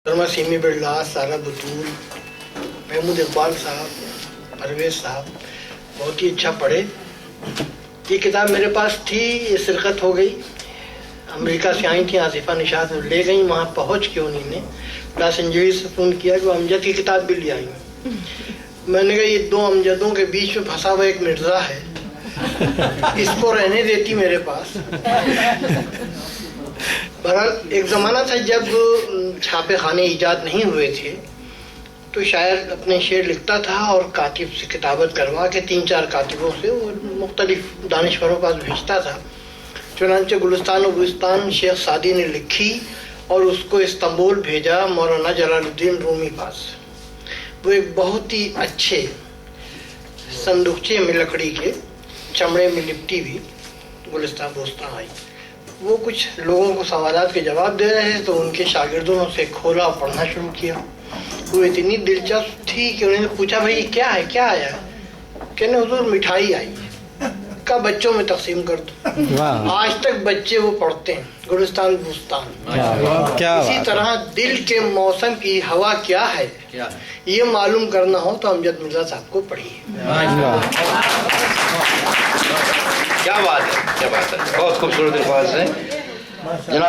Semi Birla, سارا بطول، محمود اقبال صاحب، پرویز صاحب بہت ہی اچھا پڑھے. یہ کتاب میرے پاس تھی، یہ سرقت ہو گئی. امریکہ سے آئی تھیں آصفہ نشاط لے گئیں، وہاں پہنچ کے انہیں نے لاس اینجلس سے فون کیا کہ وہ امجد کی کتاب بھی لے آئی. میں نے کہا یہ دو امجدوں کے بیچ میں پھنسا ہوا ایک مرزا ہے، اس کو رہنے دیتی میرے پاس. بہرحال ایک زمانہ تھا جب چھاپے خانے ایجاد نہیں ہوئے تھے، تو شاعر اپنے شعر لکھتا تھا اور کاتب سے کتابت کروا کے 3-4 کاتبوں سے وہ مختلف دانشوروں کے پاس بھیجتا تھا. چنانچہ گلستان و بلستان شیخ سعدی نے لکھی اور اس کو استنبول بھیجا مولانا جلال الدین رومی پاس. وہ ایک بہت ہی اچھے صندوقچے میں لکڑی کے، چمڑے میں لپٹی ہوئی گلستان بلستان آئی. وہ کچھ لوگوں کو سوالات کے جواب دے رہے تھے تو ان کے شاگردوں نے اسے کھولا اور پڑھنا شروع کیا. وہ اتنی دلچسپ تھی کہ انہوں نے پوچھا بھائی کیا ہے، کیا آیا؟ کہنے حضور مٹھائی آئی ہے. کہا بچوں میں تقسیم کر دو. آج تک بچے وہ پڑھتے ہیں گلستان بلستان. اسی طرح دل کے موسم کی ہوا کیا ہے یہ معلوم کرنا ہو تو امجد مرزا صاحب کو پڑھیے. کیا بات ہے، کیا بات ہے، بہت خوبصورت الفاظ ہیں جناب.